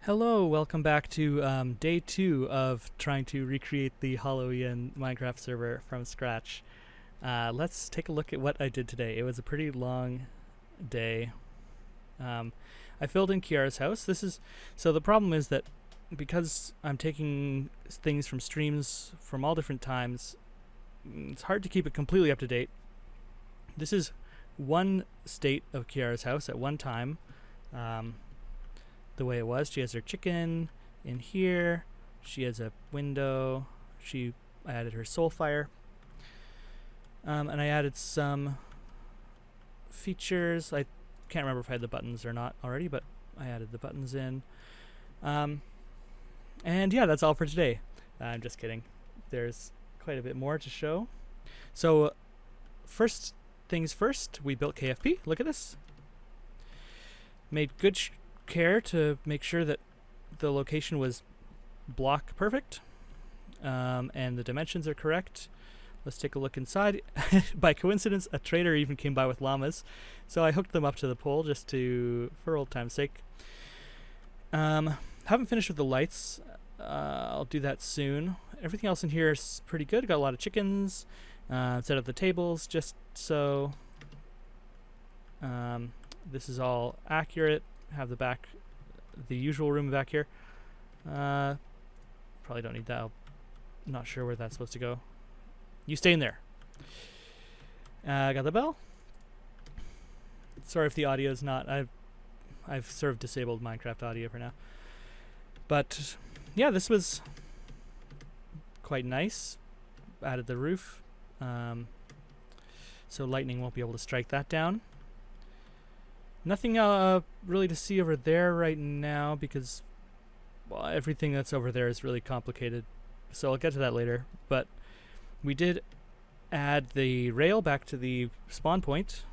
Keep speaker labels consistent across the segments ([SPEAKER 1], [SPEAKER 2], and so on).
[SPEAKER 1] Hello, welcome back to day 2 of trying to recreate the HoloEN Minecraft server from scratch. Let's take a look at what I did today. It was a pretty long day. I filled in Kiara's house. So the problem is that because I'm taking things from streams from all different times, it's hard to keep it completely up to date. This is one state of Kiara's house at one time. The way it was. She has her chicken in here. She has a window. I added her soul fire. And I added some features. I can't remember if I had the buttons or not already, but I added the buttons in. And yeah, that's all for today. I'm just kidding. There's quite a bit more to show. So first things first, we built KFP. Look at this. Made good care to make sure that the location was block perfect and the dimensions are correct. Let's take a look inside. By coincidence, a trader even came by with llamas, so I hooked them up to the pole just for old time's sake. Haven't finished with the lights. I'll do that soon. Everything else in here is pretty good. Got a lot of chickens. Set up the tables just so this is all accurate. Have the usual room back here. Probably don't need that. I'm not sure where that's supposed to go. You stay in there. Got the bell. Sorry if the audio is not. I've sort of disabled Minecraft audio for now. But yeah, this was quite nice. Added the roof, so lightning won't be able to strike that down. Nothing really to see over there right now because everything that's over there is really complicated. So I'll get to that later. But we did add the rail back to the spawn point,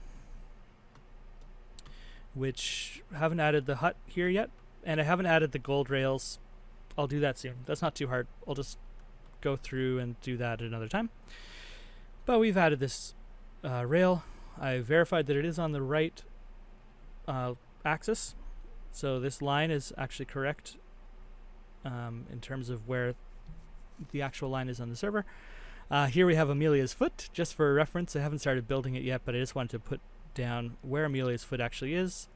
[SPEAKER 1] which haven't added the hut here yet. And I haven't added the gold rails. I'll do that soon. That's not too hard. I'll just go through and do that at another time. But we've added this rail. I verified that it is on the right axis, so this line is actually correct in terms of where the actual line is on the server. Here we have Amelia's foot, just for reference. I haven't started building it yet, but I just wanted to put down where Amelia's foot actually is.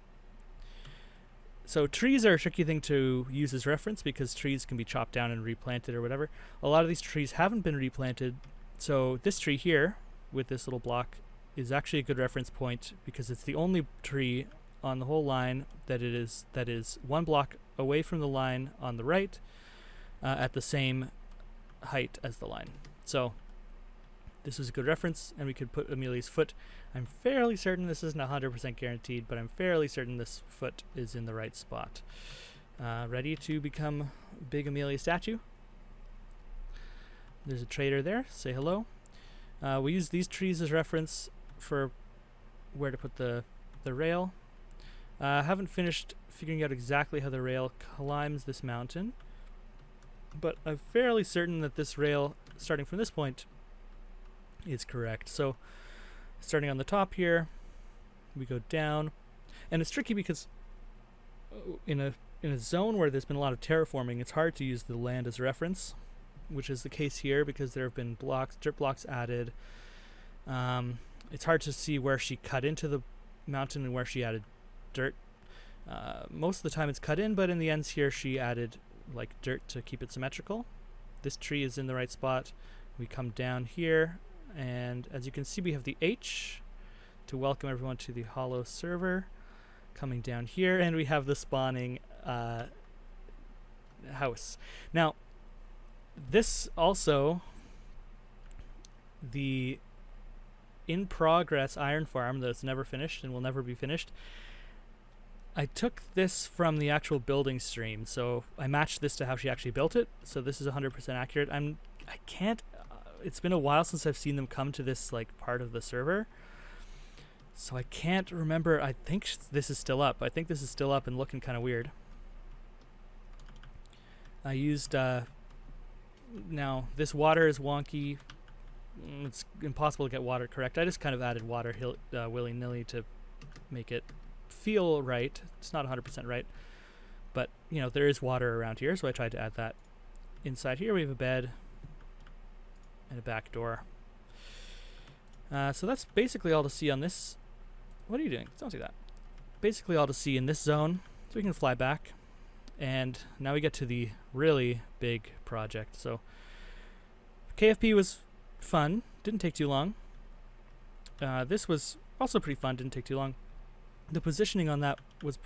[SPEAKER 1] So trees are a tricky thing to use as reference because trees can be chopped down and replanted or whatever. A lot of these trees haven't been replanted, so this tree here with this little block is actually a good reference point because it's the only tree on the whole line that is one block away from the line on the right at the same height as the line. So this is a good reference, and we could put Amelia's foot. I'm fairly certain this isn't 100% guaranteed, but I'm fairly certain this foot is in the right spot. Ready to become big Amelia statue. There's a trader there. Say hello. We use these trees as reference for where to put the rail. Haven't finished figuring out exactly how the rail climbs this mountain, but I'm fairly certain that this rail, starting from this point, is correct. So, starting on the top here, we go down, and it's tricky because in a zone where there's been a lot of terraforming, it's hard to use the land as reference, which is the case here because there have been dirt blocks added. It's hard to see where she cut into the mountain and where she added dirt. Most of the time it's cut in, but in the ends here she added like dirt to keep it symmetrical. This tree is in the right spot. We come down here, and as you can see, we have the H to welcome everyone to the Holo server coming down here, and we have the spawning house. Now, this also, the in progress iron farm that's never finished and will never be finished, I took this from the actual building stream, so I matched this to how she actually built it. So this is 100% accurate. I can't. It's been a while since I've seen them come to this like part of the server, so I can't remember. I think this is still up. I think this is still up and looking kind of weird. I used now this water is wonky. It's impossible to get water correct. I just kind of added water willy-nilly to make it feel right. It's not 100% right, But, you know, there is water around here, so I tried to add that. Inside here we have a bed and a back door. So that's basically all to see on this. What are you doing? Don't do that. Basically all to see in this zone. So we can fly back. And now we get to the really big project. So KFP was fun. Didn't take too long. This was also pretty fun. Didn't take too long. The positioning on that was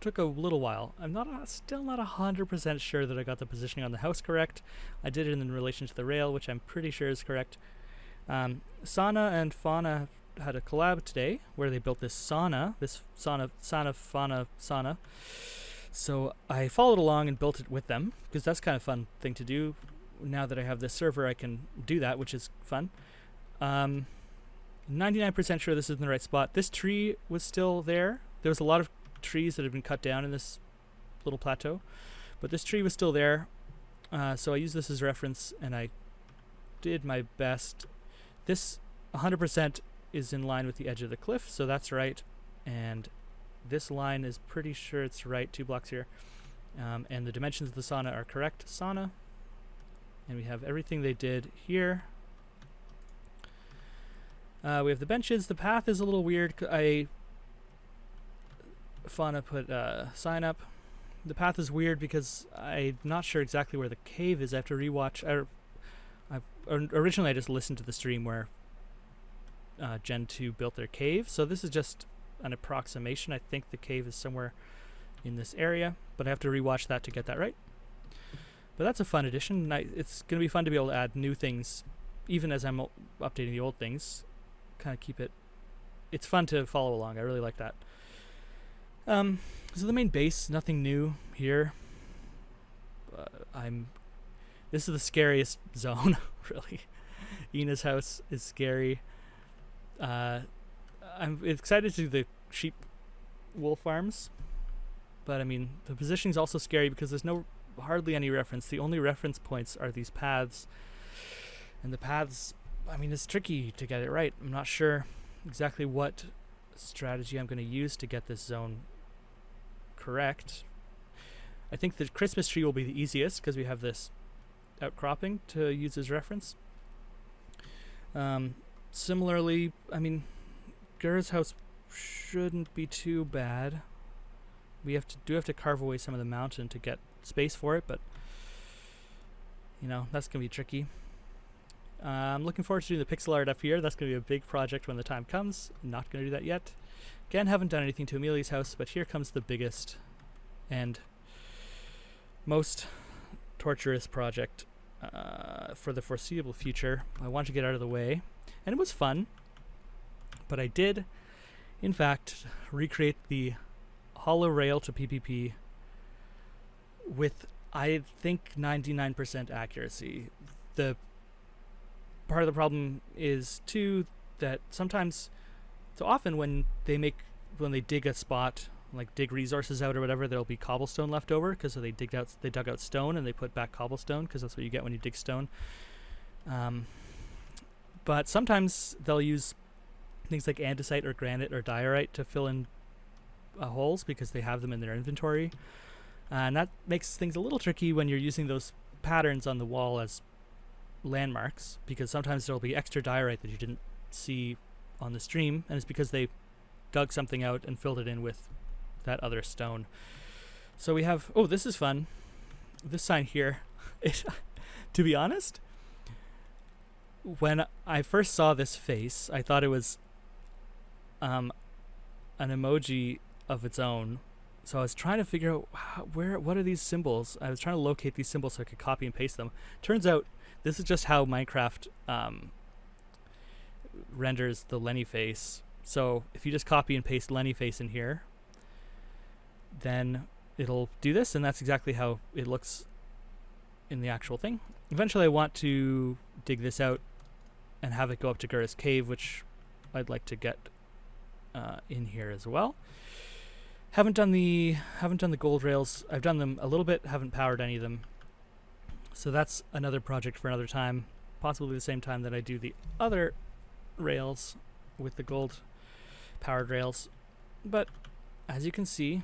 [SPEAKER 1] took a little while. I'm still not 100% sure that I got the positioning on the house correct. I did it in relation to the rail, which I'm pretty sure is correct. Sana and Fauna had a collab today where they built this sauna. So I followed along and built it with them because that's kind of a fun thing to do. Now that I have this server, I can do that, which is fun. 99% sure this is in the right spot. This tree was still there. There was a lot of trees that had been cut down in this little plateau, but this tree was still there. So I used this as reference and I did my best. This 100% is in line with the edge of the cliff, so that's right. And this line is pretty sure it's right, 2 blocks here. And the dimensions of the sauna are correct. Sauna. And we have everything they did here. We have the benches. The path is a little weird. Fauna put a sign up. The path is weird because I'm not sure exactly where the cave is. I have to rewatch. Originally I just listened to the stream where Gen 2 built their cave. So this is just an approximation. I think the cave is somewhere in this area, but I have to rewatch that to get that right. But that's a fun addition. It's going to be fun to be able to add new things, even as I'm updating the old things. Kind of keep it. It's fun to follow along. I really like that. So the main base, nothing new here. This is the scariest zone, really. Ina's house is scary. I'm excited to do the sheep wool farms, but I mean the positioning is also scary because there's hardly any reference. The only reference points are these paths, and the paths, I mean, it's tricky to get it right. I'm not sure exactly what strategy I'm going to use to get this zone correct. I think the Christmas tree will be the easiest because we have this outcropping to use as reference. Similarly, I mean, Gura's house shouldn't be too bad. We have to carve away some of the mountain to get space for it, but you know, that's gonna be tricky. I'm looking forward to doing the pixel art up here. That's gonna be a big project when the time comes. I'm not gonna do that yet. Again, haven't done anything to Amelia's house, but here comes the biggest and most torturous project for the foreseeable future. I want to get out of the way, and it was fun, but I did in fact recreate the hollow rail to PPP with, I think, 99% accuracy. The part of the problem is too that sometimes, so often when they dig a spot, like dig resources out or whatever, there'll be cobblestone left over because they dug out stone and they put back cobblestone because that's what you get when you dig stone. But sometimes they'll use things like andesite or granite or diorite to fill in holes because they have them in their inventory. And that makes things a little tricky when you're using those patterns on the wall as landmarks, because sometimes there'll be extra diorite that you didn't see on the stream, and it's because they dug something out and filled it in with that other stone. So we have, oh, this is fun. This sign here, to be honest, when I first saw this face, I thought it was an emoji of its own. So I was trying to figure out what are these symbols? I was trying to locate these symbols so I could copy and paste them. Turns out this is just how Minecraft renders the Lenny face. So if you just copy and paste Lenny face in here, then it'll do this, and that's exactly how it looks in the actual thing. Eventually I want to dig this out and have it go up to Gura's cave, which I'd like to get in here as well. Haven't done the gold rails. I've done them a little bit, haven't powered any of them. So that's another project for another time, possibly the same time that I do the other rails with the gold powered rails. But as you can see,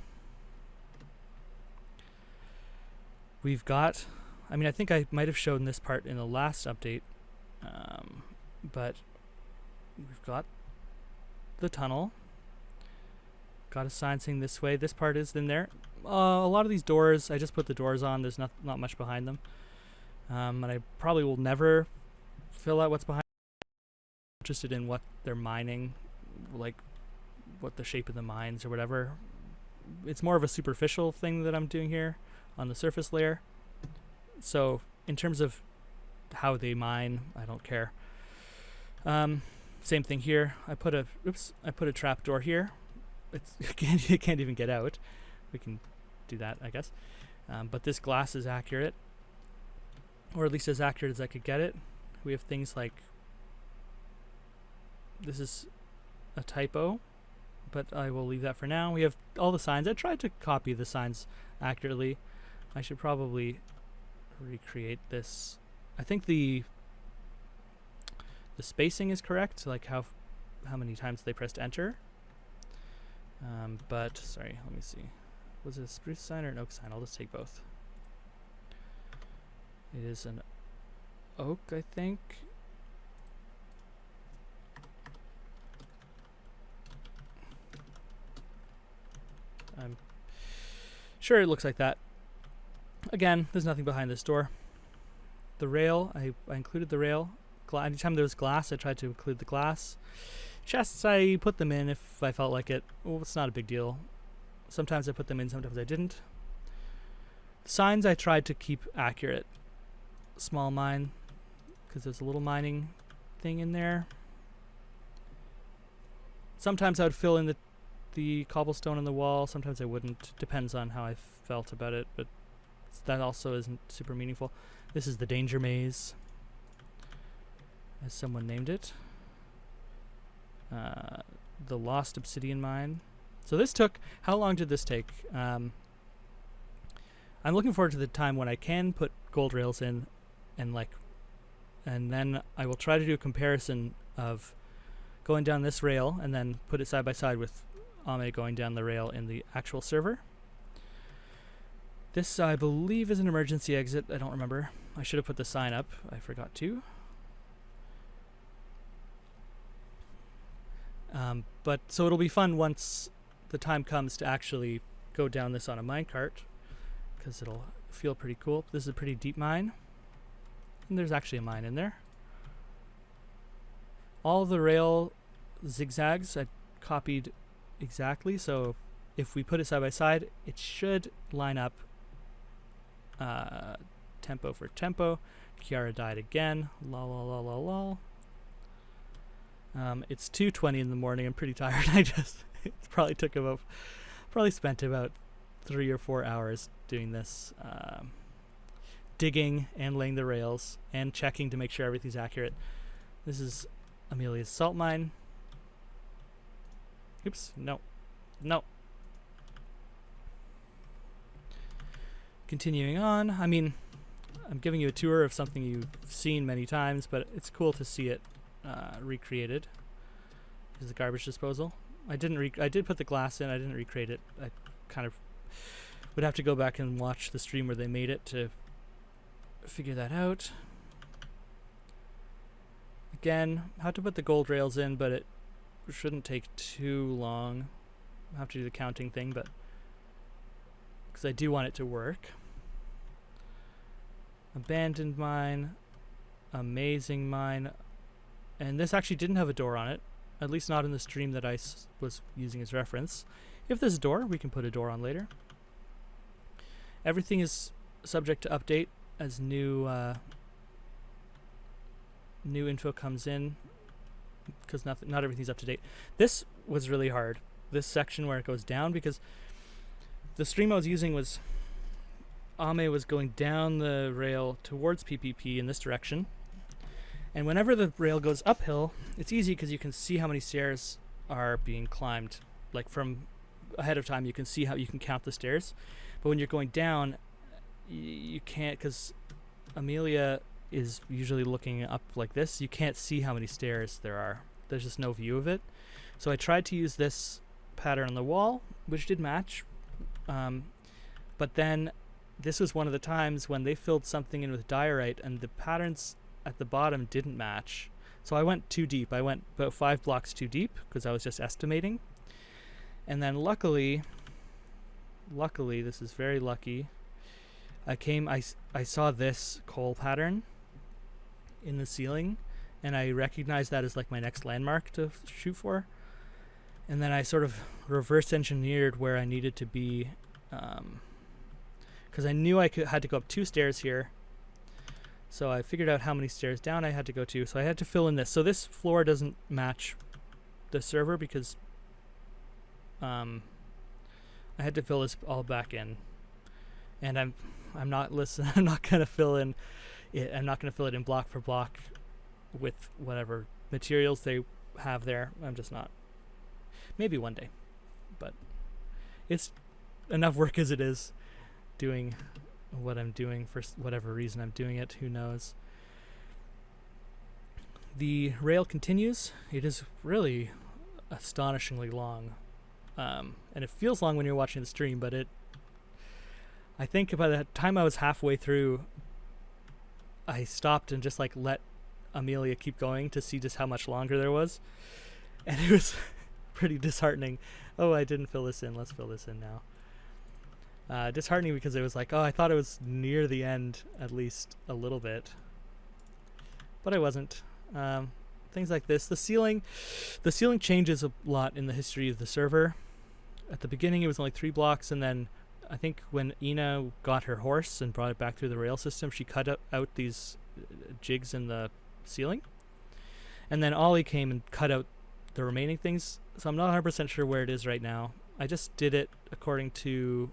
[SPEAKER 1] we've got, I mean, I think I might have shown this part in the last update, but we've got the tunnel. Got a sign saying this way. This part is in there. A lot of these doors, I just put the doors on. There's not much behind them. And I probably will never fill out what's behind. I'm interested in what they're mining, like what the shape of the mines or whatever. It's more of a superficial thing that I'm doing here on the surface layer. So in terms of how they mine, I don't care. Same thing here. I put a trap door here. It can't even get out. We can do that, I guess. But this glass is accurate, or at least as accurate as I could get it. We have things like, this is a typo, but I will leave that for now. We have all the signs. I tried to copy the signs accurately. I should probably recreate this. I think the spacing is correct, like how many times they pressed enter. But sorry, let me see. Was it a spruce sign or an oak sign? I'll just take both. It is an oak, I think. I'm sure it looks like that. Again, there's nothing behind this door. The rail, I included the rail. Anytime there was glass, I tried to include the glass. Chests, I put them in if I felt like it. Well, it's not a big deal. Sometimes I put them in, sometimes I didn't. Signs I tried to keep accurate. Small mine, because there's a little mining thing in there. Sometimes I would fill in the cobblestone on the wall, sometimes I wouldn't. Depends on how I felt about it, but that also isn't super meaningful. This is the danger maze, as someone named it. The lost obsidian mine. So this took, how long did this take? I'm looking forward to the time when I can put gold rails in, and then I will try to do a comparison of going down this rail and then put it side by side with Ame going down the rail in the actual server. This, I believe, is an emergency exit. I don't remember. I should have put the sign up. I forgot to. But so it'll be fun once the time comes to actually go down this on a minecart, because it'll feel pretty cool. This is a pretty deep mine, and there's actually a mine in there. All the rail zigzags I copied exactly, so if we put it side by side, it should line up tempo for tempo. Kiara died again. Lol, lol, lol, lol, lol. It's 2:20 in the morning. I'm pretty tired. It probably spent about 3 or 4 hours doing this, digging and laying the rails and checking to make sure everything's accurate. This is Amelia's salt mine. Oops, no. Continuing on, I mean, I'm giving you a tour of something you've seen many times, but it's cool to see it recreated. This is the garbage disposal. I did put the glass in. I didn't recreate it. I kind of would have to go back and watch the stream where they made it to figure that out. Again, how to put the gold rails in, but it shouldn't take too long. I have to do the counting thing, but because I do want it to work. Abandoned mine, amazing mine, and this actually didn't have a door on it, at least not in the stream that I was using as reference. If there's a door, we can put a door on later. Everything is subject to update as new info comes in, because not everything's up to date. This was really hard, this section where it goes down, because the stream I was using was Ame was going down the rail towards PPP in this direction, and whenever the rail goes uphill, it's easy because you can see how many stairs are being climbed. Like from ahead of time, you can see how you can count the stairs, but when you're going down, you can't, because Amelia is usually looking up like this. You can't see how many stairs there are. There's just no view of it. So I tried to use this pattern on the wall, which did match, but then this was one of the times when they filled something in with diorite and the patterns at the bottom didn't match. So I went too deep. I went about 5 blocks too deep because I was just estimating. And then luckily, this is very lucky, I saw this coal pattern in the ceiling, and I recognized that as like my next landmark to shoot for. And then I sort of reverse engineered where I needed to be, because I knew I had to go up 2 stairs here. So I figured out how many stairs down I had to go to. So I had to fill in this. So this floor doesn't match the server because I had to fill this all back in. And I'm not I'm not gonna fill in it. I'm not gonna fill it in block for block with whatever materials they have there. I'm just not. Maybe one day, but it's enough work as it is doing what I'm doing for whatever reason I'm doing it. Who knows? The rail continues. It is really astonishingly long, and it feels long when you're watching the stream, but I think by the time I was halfway through, I stopped and just like let Amelia keep going to see just how much longer there was, and it was pretty disheartening. Oh, I didn't fill this in. Let's fill this in now. Disheartening because it was like, oh, I thought it was near the end at least a little bit, but I wasn't. Things like this. The ceiling changes a lot in the history of the server. At the beginning, it was only 3 blocks, and then I think when Ina got her horse and brought it back through the rail system, she cut out these jigs in the ceiling, and then Ollie came and cut out the remaining things. So I'm not 100% sure where it is right now. I just did it according to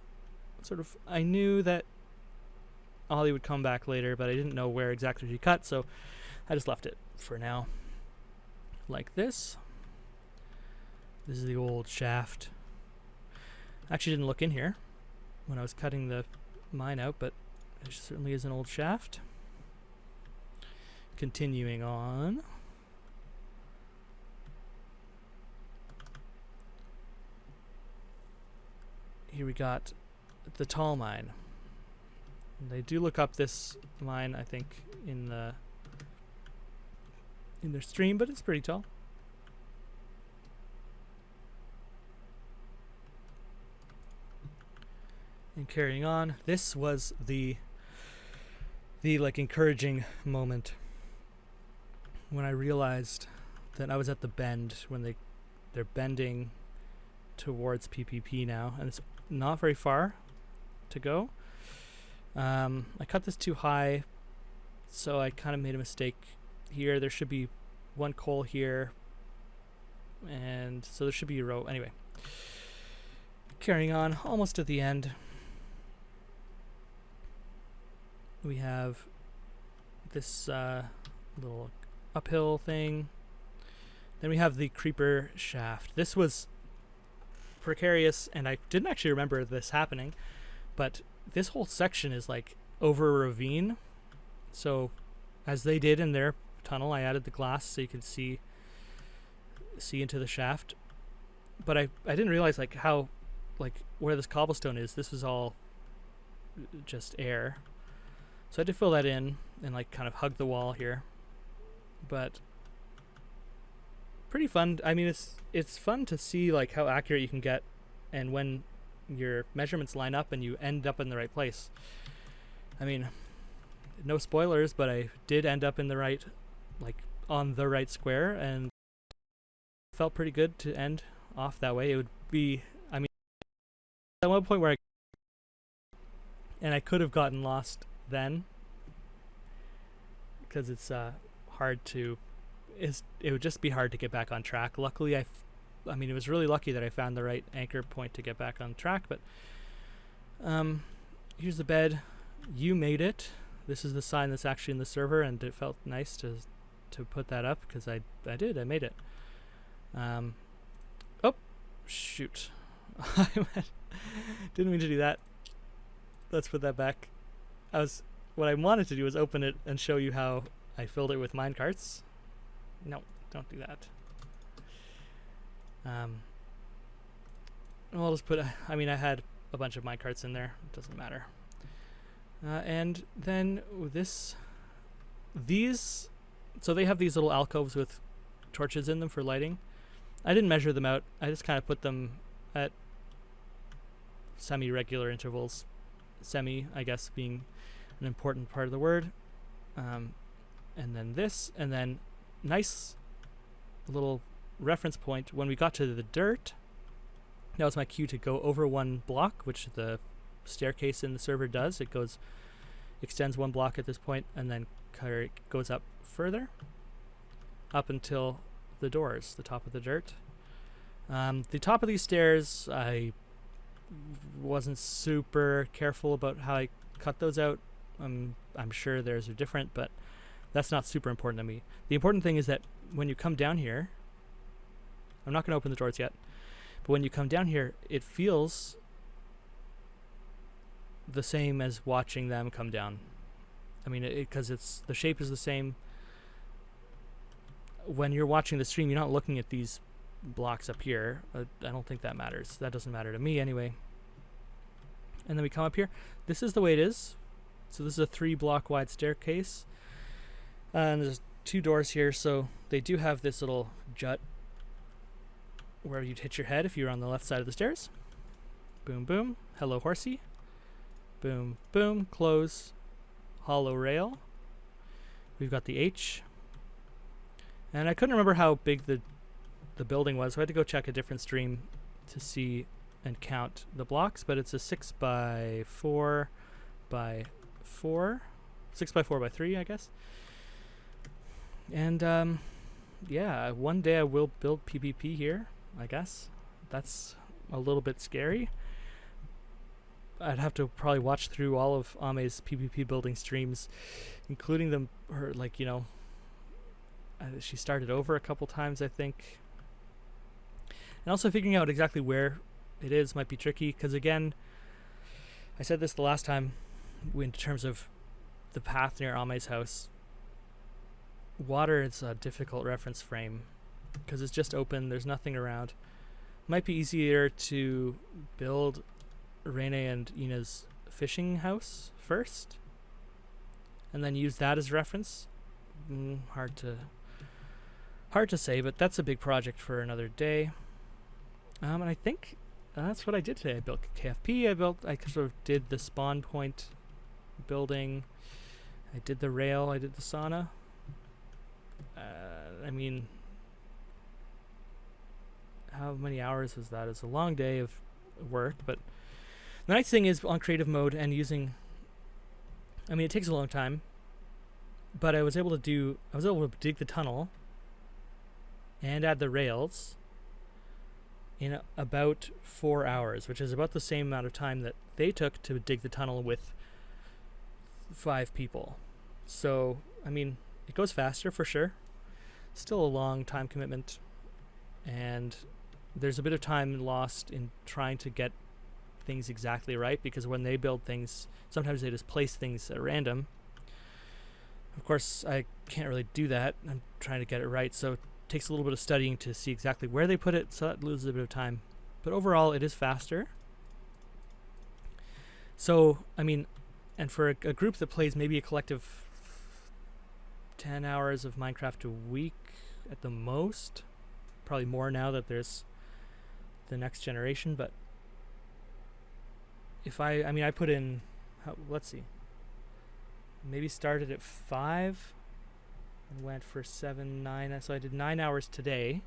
[SPEAKER 1] sort of, I knew that Ollie would come back later, but I didn't know where exactly she cut, so I just left it for now like this. This is the old shaft. Actually didn't look in here when I was cutting the mine out, but there certainly is an old shaft. Continuing on. Here we got the tall mine. And they do look up this mine, I think, in their stream, but it's pretty tall. And carrying on, this was the like encouraging moment when I realized that I was at the bend when they're bending towards PPP now, and it's not very far to go. I cut this too high, so I kind of made a mistake here. There should be 1 coal here, and so there should be a row. Anyway, carrying on, almost at the end. We have this little uphill thing. Then we have the creeper shaft. This was precarious, and I didn't actually remember this happening, but this whole section is like over a ravine. So as they did in their tunnel, I added the glass so you could see into the shaft. But I didn't realize like how, like where this cobblestone is, this was all just air. So I had to fill that in and like kind of hug the wall here. But pretty fun. I mean, it's fun to see like how accurate you can get, and when your measurements line up and you end up in the right place. I mean, no spoilers, but I did end up in the right, like on the right square, and it felt pretty good to end off that way. It would be, I mean, at one point where I could have gotten lost then, because it's hard to, it would just be hard to get back on track. Luckily, I mean, it was really lucky that I found the right anchor point to get back on track. But here's the bed. You made it. This is the sign that's actually in the server, and it felt nice to put that up because I did. I made it. Oh, shoot! Didn't mean to do that. Let's put that back. What I wanted to do was open it and show you how I filled it with minecarts. No, don't do that. I'll just put, I mean, I had a bunch of minecarts in there. It doesn't matter. And then these, so they have these little alcoves with torches in them for lighting. I didn't measure them out. I just kind of put them at semi-regular intervals. Semi, I guess, being an important part of the word. And then this, and then nice little reference point. When we got to the dirt, that was my cue to go over one block, which the staircase in the server does. It extends one block at this point, and then goes up further, up until the doors, the top of the dirt. The top of these stairs, I wasn't super careful about how I cut those out. I'm sure theirs are different, but that's not super important to me. The important thing is that when you come down here, I'm not going to open the doors yet, but when you come down here, it feels the same as watching them come down. I mean, because the shape is the same. When you're watching the stream, you're not looking at these blocks up here. I don't think that matters. That doesn't matter to me anyway. And then we come up here. This is the way it is. So this is a 3-block wide staircase. And there's 2 doors here, so they do have this little jut where you'd hit your head if you were on the left side of the stairs. Boom, boom. Hello, horsey. Boom, boom. Close. Hollow rail. We've got the H. And I couldn't remember how big the building was, so I had to go check a different stream to see and count the blocks, but it's a 6x4 by 4. 6x4 by 3, I guess. And yeah, one day I will build PvP here, I guess. That's a little bit scary. I'd have to probably watch through all of Ame's PvP building streams, including her, like, you know, she started over a couple times, I think. And also figuring out exactly where it is might be tricky, because again, I said this the last time in terms of the path near Ame's house. Water is a difficult reference frame because it's just open, there's nothing around. Might be easier to build Rene and Ina's fishing house first and then use that as reference. Hard to say, but that's a big project for another day. And I think that's what I did today. I built KFP, I sort of did the spawn point building, I did the rail, I did the sauna. I mean, how many hours was that? It's a long day of work, but the nice thing is on creative mode and using, I mean, it takes a long time, but I was able to dig the tunnel and add the rails in about 4 hours, which is about the same amount of time that they took to dig the tunnel with 5 people. So, I mean, it goes faster for sure. Still a long time commitment, and there's a bit of time lost in trying to get things exactly right, because when they build things, sometimes they just place things at random. Of course, I can't really do that. I'm trying to get it right, so it takes a little bit of studying to see exactly where they put it, so that loses a bit of time. But overall, it is faster. So, I mean, and for a group that plays maybe a collective 10 hours of Minecraft a week at the most, probably more now that there's the next generation, but if I mean, I put in, let's see, maybe started at 5 and went for 7, 9, so I did 9 hours today.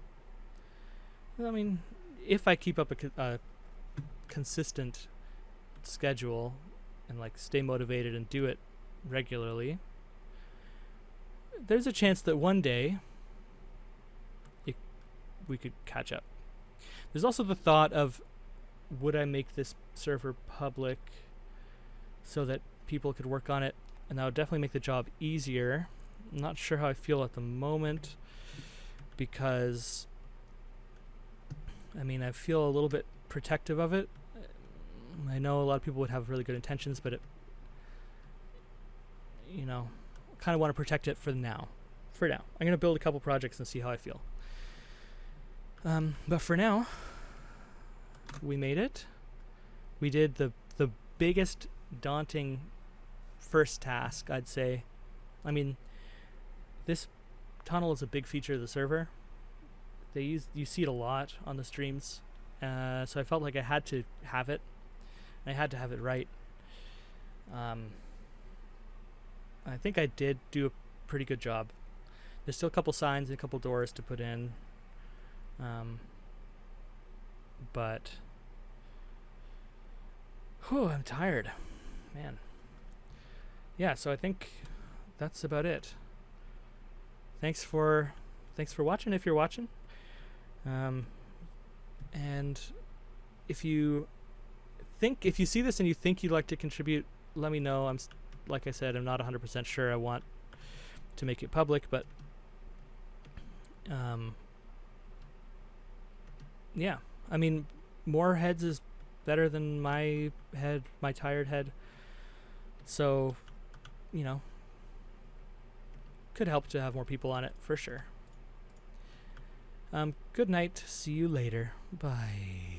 [SPEAKER 1] I mean, if I keep up a consistent schedule and like stay motivated and do it regularly, there's a chance that one day we could catch up. There's also the thought of, would I make this server public so that people could work on it, and that would definitely make the job easier. I'm not sure how I feel at the moment, because I mean, I feel a little bit protective of it. I know a lot of people would have really good intentions, but it, you know, kind of want to protect it for now. I'm going to build a couple projects and see how I feel. But for now, we made it. We did the biggest daunting first task, I'd say. I mean, this tunnel is a big feature of the server. You see it a lot on the streams, so I felt like I had to have it. I had to have it right. I think I did do a pretty good job. There's still a couple signs and a couple doors to put in, but I'm tired, man. Yeah, so I think that's about it. Thanks for watching if you're watching. And if you see this and you think you'd like to contribute, let me know. Like I said, I'm not 100% sure I want to make it public, but yeah, I mean, more heads is better than my tired head. So, you know, could help to have more people on it for sure. Good night. See you later. Bye.